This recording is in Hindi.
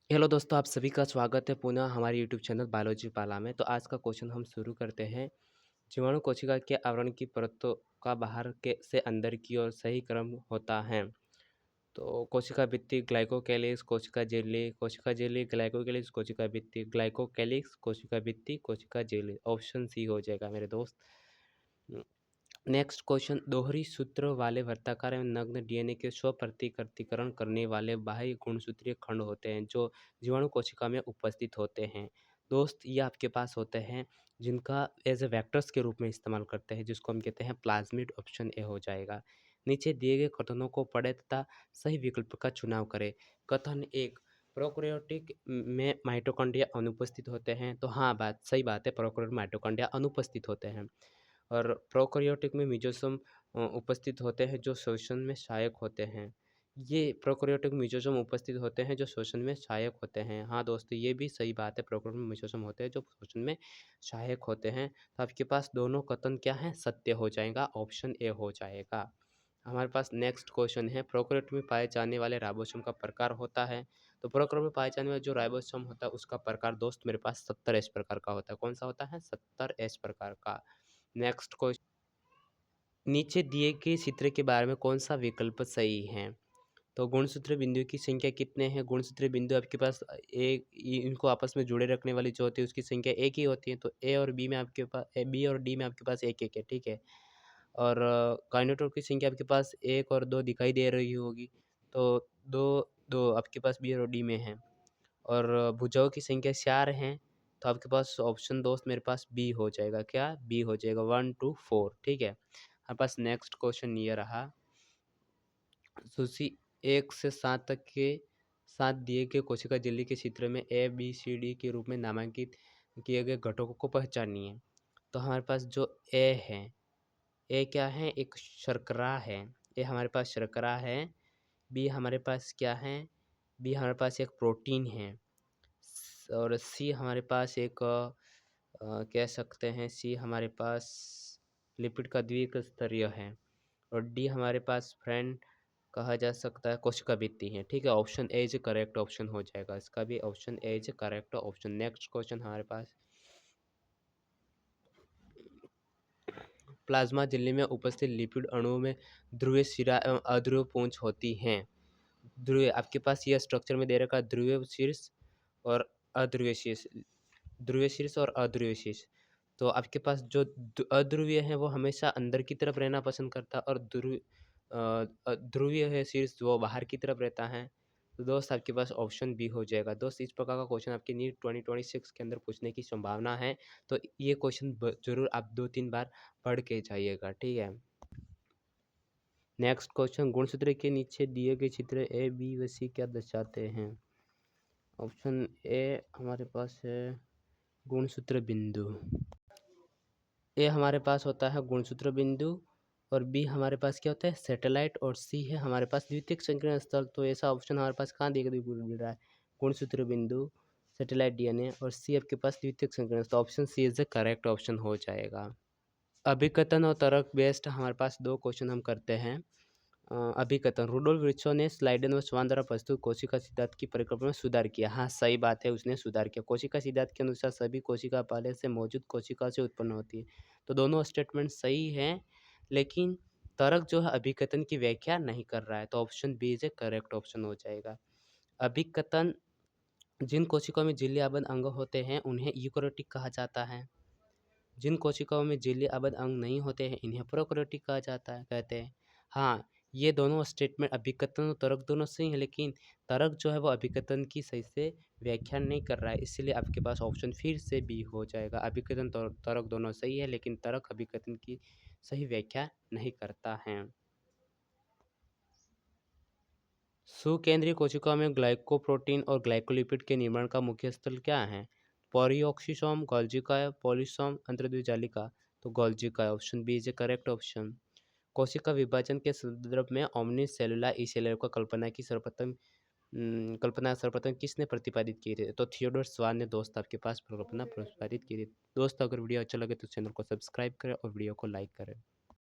हेलो दोस्तों, आप सभी का स्वागत है पुनः हमारे यूट्यूब चैनल बायोलॉजी पाला में। तो आज का क्वेश्चन हम शुरू करते हैं। जीवाणु कोशिका के आवरण की परतों का बाहर के से अंदर की ओर सही क्रम होता है। तो कोशिका भित्ति, ग्लाइकोकैलिक्स, कोशिका झिल्ली, ग्लाइकोकैलिक्स, कोशिका भित्ति, ग्लाइकोकैलिक्स, कोशिका भित्ति, कोशिका झिल्ली। ऑप्शन सी हो जाएगा मेरे दोस्त। नेक्स्ट क्वेश्चन, दोहरी सूत्र वाले वर्ताकार एवं नग्न डीएनए के स्वप्रतिकृतिकरण करने वाले बाह्य गुणसूत्रीय खंड होते हैं जो जीवाणु कोशिका में उपस्थित होते हैं। दोस्त, ये आपके पास होते हैं जिनका एज ए वेक्टर्स के रूप में इस्तेमाल करते हैं, जिसको हम कहते हैं प्लाज्मिड। ऑप्शन ए हो जाएगा। नीचे दिए गए कथनों को पढ़े तथा सही विकल्प का चुनाव करें। कथन एक, प्रोकैरियोटिक में माइटोकॉन्ड्रिया अनुपस्थित होते हैं। तो हाँ, सही बात है, प्रोकैरियोट माइटोकॉन्ड्रिया अनुपस्थित होते हैं। और प्रोकैरियोटिक में मेसोसोम उपस्थित होते हैं जो श्वसन में सहायक होते हैं। ये प्रोकैरियोटिक मेसोसोम उपस्थित होते हैं जो श्वसन में सहायक होते हैं। हाँ दोस्तों, ये भी सही बात है, प्रोकैरियोटिक में मेसोसोम होते हैं जो श्वसन में सहायक होते हैं। तो आपके पास दोनों कथन क्या है, सत्य हो जाएगा। ऑप्शन ए हो जाएगा। हमारे पास नेक्स्ट क्वेश्चन है, प्रोकैरियोट में पाए जाने वाले राइबोसोम का प्रकार होता है। तो प्रोकैरियोट में पाए जाने वाले जो राइबोसोम होता है उसका प्रकार दोस्त मेरे पास 70S प्रकार का होता है। कौन सा होता है? 70S प्रकार का। नेक्स्ट क्वेश्चन, नीचे दिए गए चित्र के बारे में कौन सा विकल्प सही है? तो गुणसूत्र बिंदु की संख्या कितने हैं? गुणसूत्र बिंदु आपके पास एक, इनको आपस में जुड़े रखने वाली जो होती है उसकी संख्या एक ही होती है। तो ए और बी में आपके पास, बी और डी में आपके पास एक एक है, ठीक है। और काइनेटोर की संख्या आपके पास एक और दो दिखाई दे रही होगी। तो दो दो आपके पास बी और डी में है। और भुजाओं की संख्या 4 हैं। तो आपके पास ऑप्शन दोस्त मेरे पास बी हो जाएगा। क्या? बी हो जाएगा, 1 2 4, ठीक है। हमारे पास नेक्स्ट क्वेश्चन ये रहा, सूची 1 से 7 तक के साथ दिए गए कोशिका झिल्ली के चित्र में ए बी सी डी के रूप में नामांकित किए गए घटकों को पहचानिए। तो हमारे पास जो ए है, ए क्या है? एक शर्करा है। ए हमारे पास शर्करा है। बी हमारे पास क्या है? बी हमारे पास एक प्रोटीन है। और सी हमारे पास एक कह सकते हैं, सी हमारे पास लिपिड का द्विस्तरीय है। और डी हमारे पास फ्रेंड कहा जा सकता है कोशिका भित्ति है, ठीक है। Option A is correct option हो जाएगा, इसका भी option A is correct option. Next question हमारे पास, प्लाज्मा झिल्ली में उपस्थित लिपिड अणुओं में ध्रुवीय शिरा एवं अध्रुवीय पूंछ होती हैं। ध्रुवीय आपके पास यह स्ट्रक्चर में दे रखा, ध्रुवीय शीर्ष और अध्रुवीय शीर्ष, ध्रुवीय शीर्ष और अध्रुवीय शीर्ष। तो आपके पास जो अध्रुवीय है वो हमेशा अंदर की तरफ रहना पसंद करता है, और ध्रुवीय है शीर्ष वो बाहर की तरफ रहता है। तो दोस्त आपके पास ऑप्शन बी हो जाएगा। दोस्त, इस प्रकार का क्वेश्चन आपके नीट 2026 के अंदर पूछने की संभावना है। तो ये क्वेश्चन जरूर आप 2-3 बार पढ़ के जाइएगा, ठीक है। नेक्स्ट क्वेश्चन, गुणसूत्र के नीचे दिए गए चित्र ए बी व सी क्या दर्शाते हैं? ऑप्शन ए हमारे पास है गुणसूत्र बिंदु। ए हमारे पास होता है गुणसूत्र बिंदु, और बी हमारे पास क्या होता है? सैटेलाइट, और सी है हमारे पास द्वितीयक संकीर्ण स्थल। तो ऐसा ऑप्शन हमारे पास कहाँ देखने को मिल रहा है? गुणसूत्र बिंदु, सैटेलाइट डीएनए, और सी आपके पास द्वितीयक संकीर्ण स्थल। Option C is the correct option हो जाएगा। अभिकथन और तर्क बेस्ड हमारे पास 2 क्वेश्चन हम करते हैं। अभिकथन, रुडोल्फ विर्चो ने स्लाइडन व स्वान द्वारा प्रस्तुत कोशिका सिद्धांत की परिकल्पना में सुधार किया। हाँ, सही बात है, उसने सुधार किया। कोशिका सिद्धांत के अनुसार सभी कोशिका पहले से मौजूद कोशिका से उत्पन्न होती है। तो दोनों स्टेटमेंट सही हैं, लेकिन तर्क जो है अभिकथन की व्याख्या नहीं कर रहा है। तो option B is a correct option हो जाएगा। अभिकथन, जिन कोशिकाओं में झिल्ली आबद्ध अंग होते हैं उन्हें यूकेरियोटिक कहा जाता है। जिन कोशिकाओं में झिल्ली आबद्ध अंग नहीं होते हैं इन्हें प्रोकैरियोटिक कहा जाता है, कहते हैं। हाँ, ये दोनों स्टेटमेंट अभिकथन और तर्क दोनों सही है, लेकिन तर्क जो है वो अभिकथन की सही से व्याख्या नहीं कर रहा है, इसलिए आपके पास ऑप्शन फिर से बी हो जाएगा। अभिकथन तर्क दोनों सही है, लेकिन तर्क अभिकथन की सही व्याख्या नहीं करता है। सुकेंद्रीय कोशिकाओं में ग्लाइकोप्रोटीन और ग्लाइकोलिपिड के निर्माण का मुख्य स्थल क्या है? पेरियोक्सिसोम, गोल्गी काया, पॉलीसोम, अंतर्द्विजालिका। तो गोल्गी काया, option B is a correct option. कोशिका विभाजन के संदर्भ में ओमनी सेलुलर ई सेलुलर को कल्पना सर्वप्रथम किसने प्रतिपादित की थी? तो थियोडोर स्वान ने दोस्त आपके पास कल्पना प्रतिपादित की थी। दोस्त, अगर वीडियो अच्छा लगे तो चैनल को सब्सक्राइब करें और वीडियो को लाइक करें।